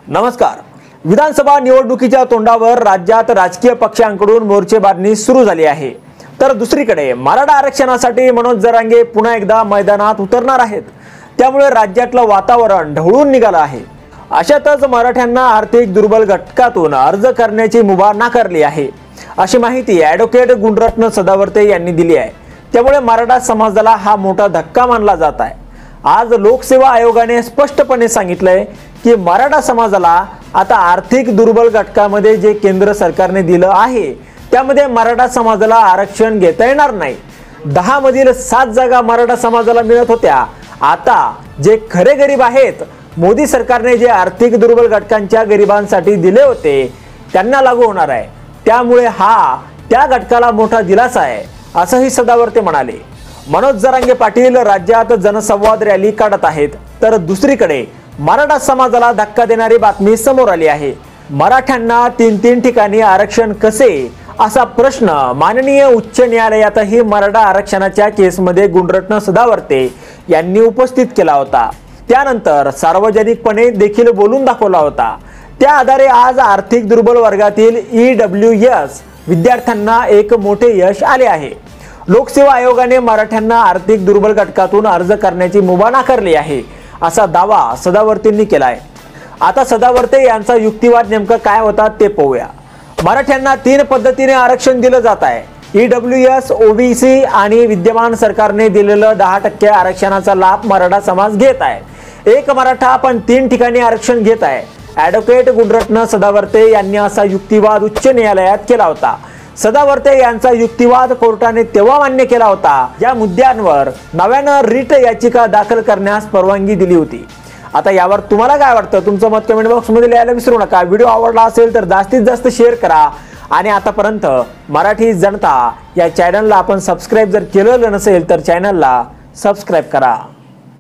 नमस्कार। विधानसभा निवडणुकीच्या तोंडावर राज्यात राजकीय पक्षांकडून मोर्चेबांधणी सुरू झाली आहे। तर दुसरीकडे मराठा आरक्षणासाठी मनोज जरांगे पुन्हा एकदा मैदानात उतरणार आहेत। त्यामुळे राज्यातलं वातावरण ढवळून निघालं आहे। अशातच मराठ्यांना आर्थिक दुर्बल घटकातून अर्ज करण्याची मुभा नाकारली आहे, अशी माहिती ॲडव्होकेट गुणरत्न सदावर्ते यांनी दिली आहे। त्यामुळे मराठा समाजाला हा मोठा धक्का मानला जात आहे। आज लोकसेवा आयोगाने स्पष्टपणे सांगितलंय की मराठा समाजाला आता आर्थिक दुर्बल घटकामध्ये जे केंद्र सरकारने दिलं आहे त्यामध्ये मराठा समाजाला आरक्षण घेता येणार नाही। 10 मधील 7 जागा मराठा समाजाला मिळत होत्या। आता जे खरे गरीब आहेत, मोदी सरकारने जे आर्थिक दुर्बल घटकांच्या गरिबांसाठी दिले होते त्यांना लागू होणार आहे। त्यामुळे हा त्या घटकाला मोठा दिलासा आहे, असंही सदावर्ते म्हणाले। मनोज जरांगे पाटील राज्यात जनसंवाद रॅली काढत आहेत, तर दुसरीकडे मराठा समाजाला धक्का देणारी बातमी समोर आली आहे। मराठ्यांना 3 ठिकाणी आरक्षण कसे, असा प्रश्न माननीय उच्च न्यायालयातही मराठा आरक्षणाच्या केसमध्ये गुणरत्न सदावर्ते यांनी उपस्थित केला होता। त्यानंतर सार्वजनिकपणे देखील बोलून दाखवला होता। त्या आधारे आज आर्थिक दुर्बल वर्गातील EWS विद्यार्थ्यांना एक मोठे यश आले आहे। लोकसेवा आयोगाने मराठ्यांना आर्थिक दुर्बल घटकातून अर्ज करण्याची मुभा नाकारली आहे, असा दावा सदावर्तेंनी केलाय। आता सदावर्ते यांचा युक्तिवाद नेमका काय होता ते पाहूया। मराठ्यांना 3 पद्धतीने आरक्षण दिलं जात आहे। EWS, OBC आणि विद्यमान सरकारने दिलेलं 10% आरक्षणाचा लाभ मराठा समाज घेत आहे। एक मराठा पण 3 ठिकाणी आरक्षण घेत आहे। ॲडव्होकेट गुणरत्न सदावर्ते यांनी असा युक्तिवाद उच्च न्यायालयात केला होता। सदावर्ते यांचा युक्तिवाद कोर्टाने तेव्हा मान्य केला होता या मुद्द्यांवर नव्यानं रिट याचिका दाखल करण्यास परवानगी दिली होती। आता यावर तुम्हाला काय वाटतं? तुमचं मत कमेंट बॉक्स मध्ये लिहायला विसरू नका। व्हिडिओ आवडला असेल तर जास्तीत जास्त शेअर करा आणि आतापर्यंत मराठी जनता या चॅनलला आपण सबस्क्राइब जर केलेलं नसेल तर चॅनलला सबस्क्राइब करा।